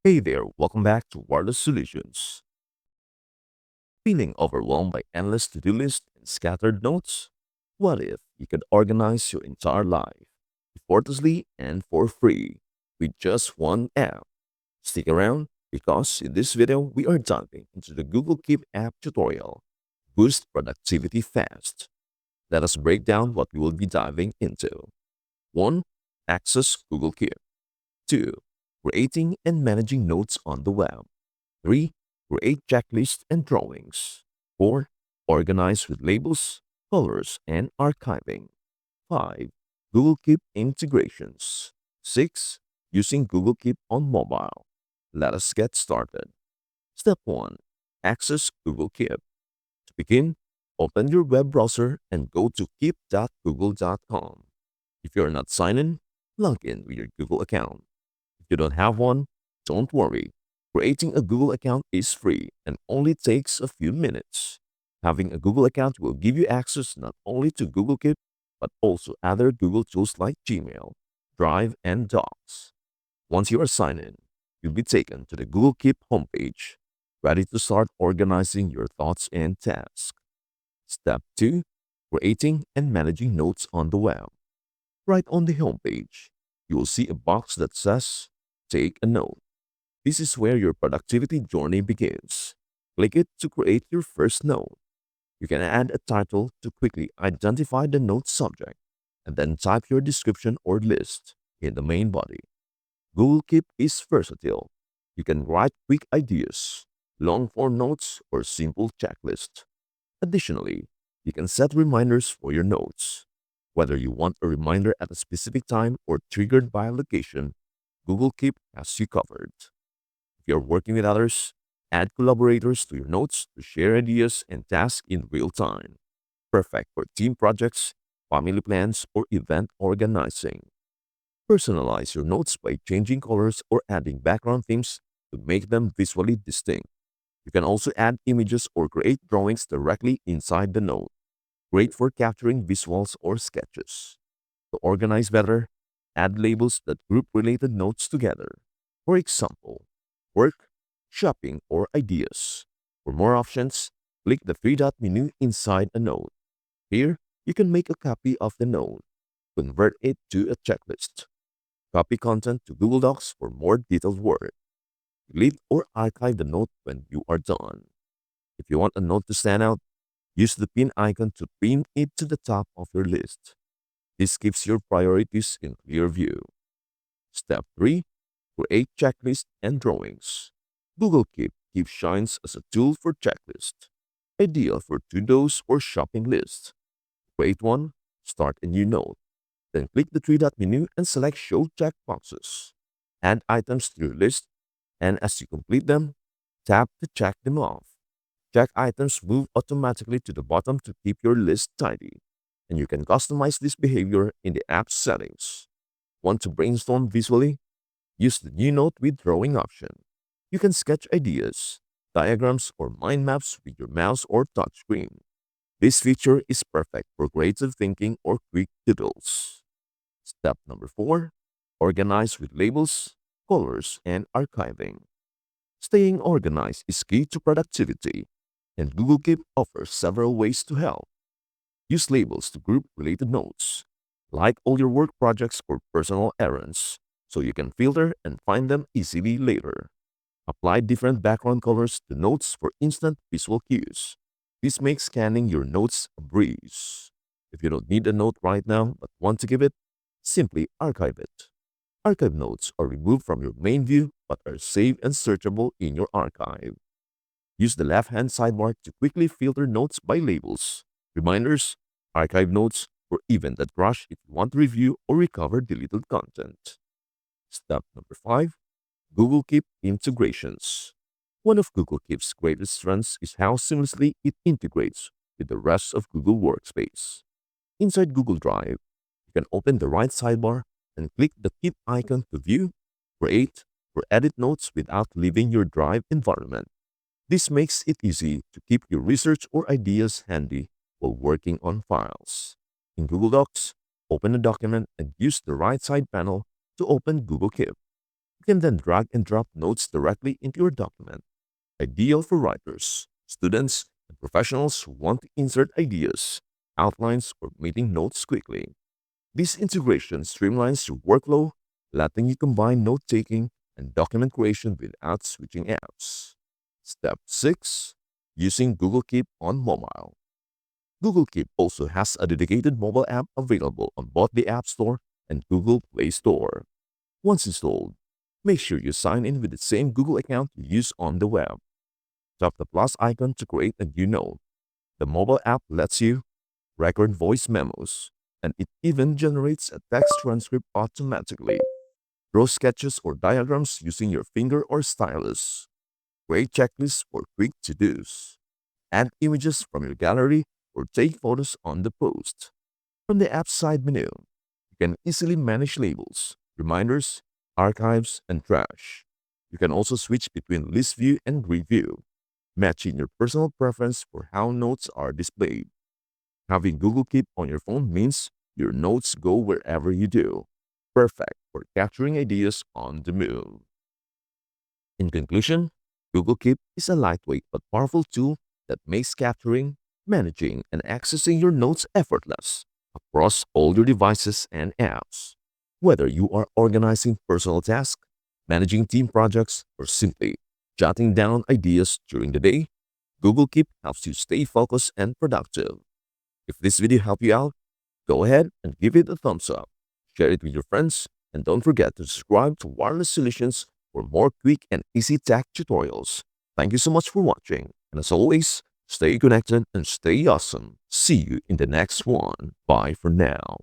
Hey there, welcome back to Wireless Solutions. Feeling overwhelmed by endless to do lists and scattered notes? What if you could organize your entire life effortlessly and for free with just one app? Stick around because in this video we are diving into the Google Keep app tutorial. Boost productivity fast. Let us break down what we will be diving into. 1. Access Google Keep. 2. Creating and managing notes on the web. 3. Create checklists and drawings. 4. Organize with labels, colors, and archiving. 5. Google Keep integrations. 6. Using Google Keep on mobile. Let us get started. Step 1. Access Google Keep. To begin, open your web browser and go to keep.google.com. If you're not signed in, log in with your Google account. If you don't have one, don't worry. Creating a Google account is free and only takes a few minutes. Having a Google account will give you access not only to Google Keep, but also other Google tools like Gmail, Drive, and Docs. Once you are signed in, you'll be taken to the Google Keep homepage, ready to start organizing your thoughts and tasks. Step 2. Creating and managing notes on the web. Right on the homepage, you will see a box that says Take a Note. This is where your productivity journey begins. Click it to create your first note. You can add a title to quickly identify the note subject, and then type your description or list in the main body. Google Keep is versatile. You can write quick ideas, long form notes, or simple checklists. Additionally, you can set reminders for your notes. Whether you want a reminder at a specific time or triggered by a location, Google Keep has you covered. If you're working with others, add collaborators to your notes to share ideas and tasks in real time. Perfect for team projects, family plans, or event organizing. Personalize your notes by changing colors or adding background themes to make them visually distinct. You can also add images or create drawings directly inside the note. Great for capturing visuals or sketches. To organize better, add labels that group related notes together. For example, work, shopping, or ideas. For more options, click the three-dot menu inside a note. Here, you can make a copy of the note, convert it to a checklist, copy content to Google Docs for more detailed work, delete or archive the note when you are done. If you want a note to stand out, use the pin icon to pin it to the top of your list. This keeps your priorities in clear view. Step 3. Create checklists and drawings. Google Keep shines as a tool for checklists, ideal for to-dos or shopping lists. Create one, start a new note, then click the three-dot menu and select Show checkboxes. Add items to your list, and as you complete them, tap to check them off. Check items move automatically to the bottom to keep your list tidy, and you can customize this behavior in the app settings. Want to brainstorm visually? Use the new note with drawing option. You can sketch ideas, diagrams, or mind maps with your mouse or touchscreen. This feature is perfect for creative thinking or quick doodles. Step number 4. Organize with labels, colors, and archiving. Staying organized is key to productivity, and Google Keep offers several ways to help. Use labels to group related notes, like all your work projects or personal errands, so you can filter and find them easily later. Apply different background colors to notes for instant visual cues. This makes scanning your notes a breeze. If you don't need a note right now but want to keep it, simply archive it. Archive notes are removed from your main view but are saved and searchable in your archive. Use the left-hand sidebar to quickly filter notes by labels, reminders, archive notes, or even that rush if you want to review or recover deleted content. Step number 5. Google Keep integrations. One of Google Keep's greatest strengths is how seamlessly it integrates with the rest of Google Workspace. Inside Google Drive, you can open the right sidebar and click the Keep icon to view, create, or edit notes without leaving your Drive environment. This makes it easy to keep your research or ideas handy while working on files. In Google Docs, open a document and use the right side panel to open Google Keep. can then drag and drop notes directly into your document, ideal for writers, students, and professionals who want to insert ideas, outlines, or meeting notes quickly. This integration streamlines your workflow, letting you combine note taking and document creation without switching apps. Step 6. Using Google Keep on mobile. Google Keep also has a dedicated mobile app available on both the App Store and Google Play Store. Once installed, make sure you sign in with the same Google account you use on the web. Tap the plus icon to create a new note. The mobile app lets you record voice memos, and it even generates a text transcript automatically. Draw sketches or diagrams using your finger or stylus. Create checklists for quick to-dos. Add images from your gallery or take photos on the post. From the app side menu, you can easily manage labels, reminders, archives, and trash. You can also switch between list view and grid view, matching your personal preference for how notes are displayed. Having Google Keep on your phone means your notes go wherever you do. Perfect for capturing ideas on the move. In conclusion, Google Keep is a lightweight but powerful tool that makes capturing, managing, and accessing your notes effortless across all your devices and apps. Whether you are organizing personal tasks, managing team projects, or simply jotting down ideas during the day, Google Keep helps you stay focused and productive. If this video helped you out, go ahead and give it a thumbs up. Share it with your friends, and don't forget to subscribe to Wireless Solutions for more quick and easy tech tutorials. Thank you so much for watching, and as always, stay connected and stay awesome. See you in the next one. Bye for now.